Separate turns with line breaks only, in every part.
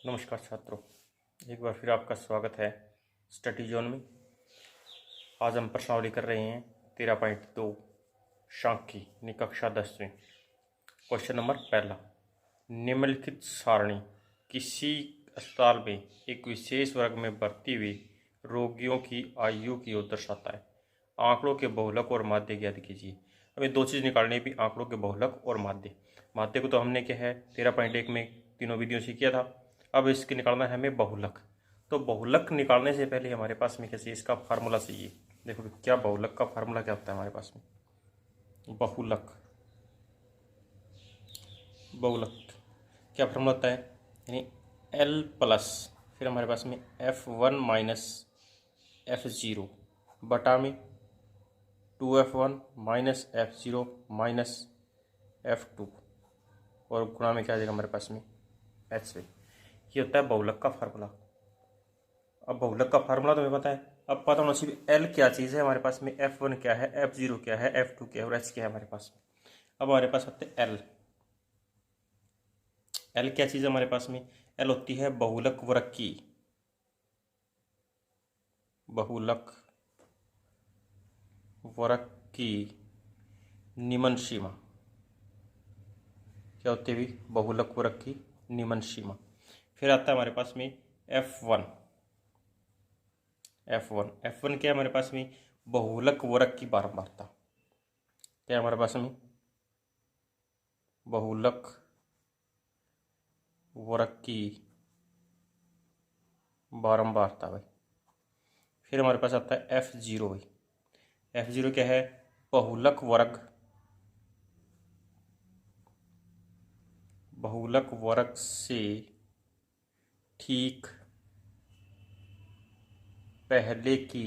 नमस्कार छात्रों, एक बार फिर आपका स्वागत है स्टडी जोन में। आज हम प्रश्नावली कर रहे हैं 13.2 सांख्यिकी कक्षा 10वीं। क्वेश्चन नंबर पहला, निम्नलिखित सारणी किसी अस्पताल में एक विशेष वर्ग में भर्ती हुए रोगियों की आयु की ओर दर्शाता है। आंकड़ों के बहुलक और माध्य ज्ञात कीजिए। हमें दो चीज़ निकालनी भी, आंकड़ों के बहुलक और माध्य। माध्य को तो हमने क्या है 13.1 में तीनों विधियों से किया था। अब इसके निकालना है हमें बहुलक। तो बहुलक निकालने से पहले हमारे पास में क्या चाहिए, इसका फार्मूला चाहिए। देखो क्या बहुलक का फार्मूला क्या होता है हमारे पास में। बहुलक बहुलक क्या फार्मूला होता है, यानी L प्लस फिर हमारे पास में F1 माइनस F0 बटा में 2F1 minus F0 minus F2 और गुणा में क्या आ जाएगा हमारे पास में H। ये होता है बहुलक का फार्मूला। अब बहुलक का फार्मूला तुम्हें पता है, अब पता होना चाहिए L क्या चीज़ है हमारे पास में, F1 क्या है, F0 क्या है, F2 क्या है और H क्या है हमारे पास में। अब हमारे पास होते हैं L क्या चीज़ है हमारे पास में, L होती है बहुलक वर्ग की, बहुलक वर्ग की निम्न सीमा। क्या होती है भी, बहुलक वर्ग की निम्न सीमा। फिर आता है हमारे पास में F1 क्या है हमारे पास में, बहुलक वर्ग की बारंबारता। क्या है हमारे पास में, बहुलक वर्ग की बारंबारता भाई। फिर हमारे पास आता है F0 भाई। F0 क्या है, बहुलक वर्ग से ठीक पहले की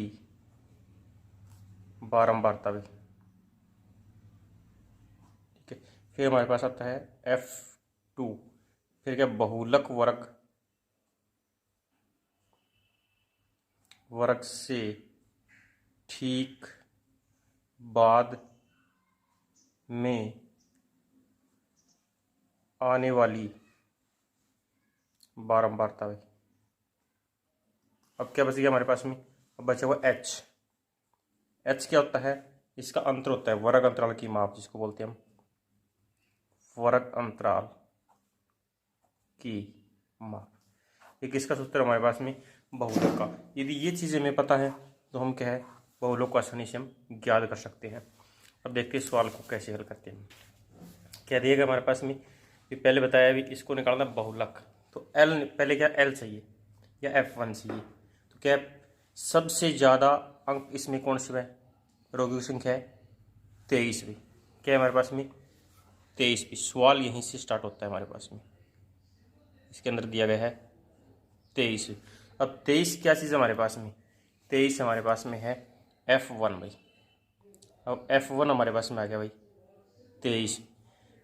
बारंबारता भाई। ठीक है। फिर हमारे पास आता है F2, फिर क्या, बहुलक वर्ग से ठीक बाद में आने वाली बारंबारता भाई। अब क्या बच गया हमारे पास में, अब बचा हुआ H क्या होता है, इसका अंतर होता है वर्ग अंतराल की माप, जिसको बोलते हैं हम वर्ग अंतराल की माप। ये किसका सूत्र है हमारे पास में, बहुलक का। यदि ये चीज़ें हमें पता है तो हम क्या है बहुलक को आसानी से हम ज्ञात कर सकते हैं। अब देखते हैं सवाल को कैसे हल करते हैं। क्या दिएगा हमारे पास में, ये पहले बताया भी इसको निकालना बहुलक, तो L पहले क्या L चाहिए या F1 चाहिए। तो क्या सबसे ज़्यादा अंक इसमें कौन सी है, रोगियों की संख्या है 23वीं। क्या है हमारे पास में 23वीं। सवाल यहीं से स्टार्ट होता है हमारे पास में, इसके अंदर दिया गया है 23वीं। अब 23 क्या चीज़ है हमारे पास में, 23 हमारे पास में है F1 भाई। अब F1 हमारे पास में आ गया भाई 23।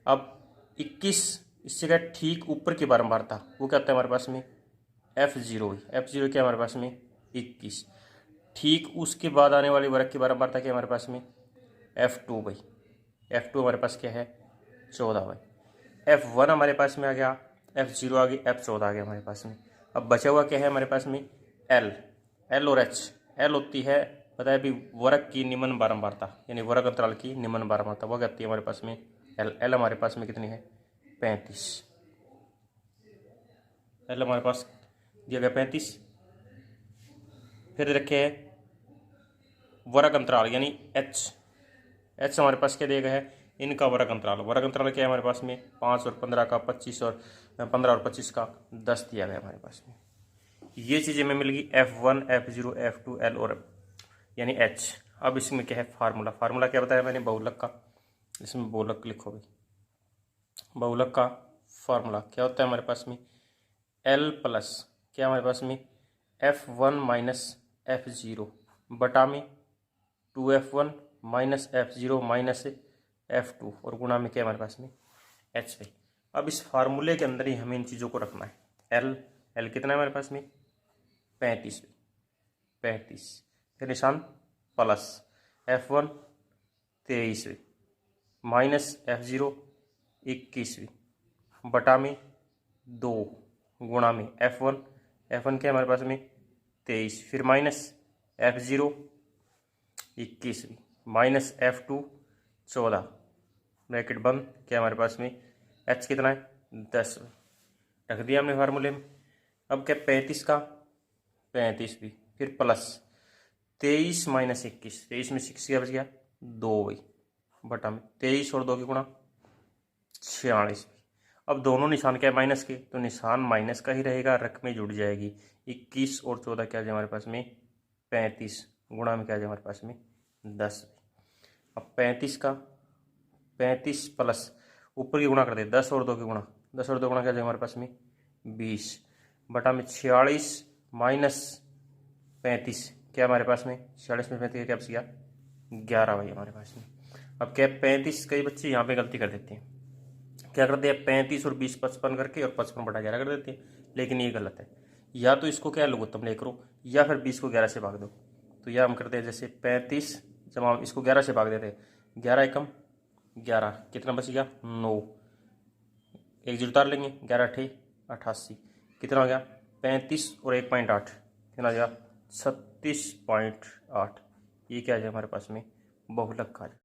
अब 21 इससे क्या ठीक ऊपर की बारंबारता, वो क्या होता है हमारे पास में F0 भाई। F0 क्या हमारे पास में 21। ठीक उसके बाद आने वाली वर्ग की बारंबारता क्या हमारे पास में F2 भाई। F2 हमारे पास क्या है 14 भाई। F1 हमारे पास में आ गया, F0 आ गई, F14 आ गया हमारे पास में। अब बचा हुआ क्या है हमारे पास में L और H। L होती है पता है भी वर्ग की निम्न बारंबारता, यानी वर्ग अंतराल की निम्न बारंबारता, वो कहती है हमारे पास में L हमारे पास में कितनी है 35। L हमारे पास दिया गया 35। फिर रखे है वर्ग अंतराल यानी H हमारे पास क्या दिया गया है, इनका वर्ग अंतराल क्या है हमारे पास में 5 और 15 का 25 और 15 और 25 का 10 दिया गया हमारे पास में। ये चीज़ें हमें मिल गई F1 F0 F2 L और यानी H। अब इसमें क्या है फार्मूला क्या बताया मैंने बहुलक का, इसमें बहुलक लिखो भाई। बहुलक का फार्मूला क्या होता है हमारे पास में L प्लस क्या हमारे पास में F1 माइनस F0 बटा में 2F1 minus F0 minus F2 और गुणा में क्या हमारे पास में H भाई। अब इस फार्मूले के अंदर ही हमें इन चीज़ों को रखना है। L कितना है हमारे पास में 35 फिर निशान प्लस F1 23 माइनस F0 21 बटा में 2 गुणा में F1, F1 क्या हमारे पास में 23, फिर minus F0 21 minus F2 14, bracket बंद, क्या हमारे पास में H कितना है 10, रख दिया हमने फार्मूले में। अब क्या 35 का 35 भी, फिर प्लस 23 माइनस 21, 23 में 6 क्या बच गया 2 भाई, बटा में 23 और 2 की गुणा 46। अब दोनों निशान क्या है माइनस के, तो निशान माइनस का ही रहेगा, रक में जुड़ जाएगी। 21 और 14 क्या है हमारे पास में 35, गुणा में क्या है हमारे पास में 10। अब 35 का 35 प्लस ऊपर की गुणा कर दे 10 और 2 की गुणा, 10 और 2 गुणा क्या है हमारे पास में 20, बटा में 46 माइनस 35, क्या हमारे पास में 46 में 35 क्या बच गया 11 भाई हमारे पास में। अब क्या 35, कई बच्चे यहाँ पे गलती कर देते हैं, क्या करते हैं 35 और 20 55 करके और 55 बटा 11 कर देते हैं, लेकिन ये गलत है। या तो इसको क्या लघुत्तम ले करो, या फिर 20 को 11 से भाग दो। तो यह हम करते हैं जैसे 35, जब हम इसको 11 से भाग देते हैं, 11 एकम 11, कितना बच गया 9, एक जीरो उतार लेंगे, 11 अठे 88, कितना हो गया 35 और 1.8, कितना हो गया 36.8। ये क्या है हमारे पास में बहुलक का।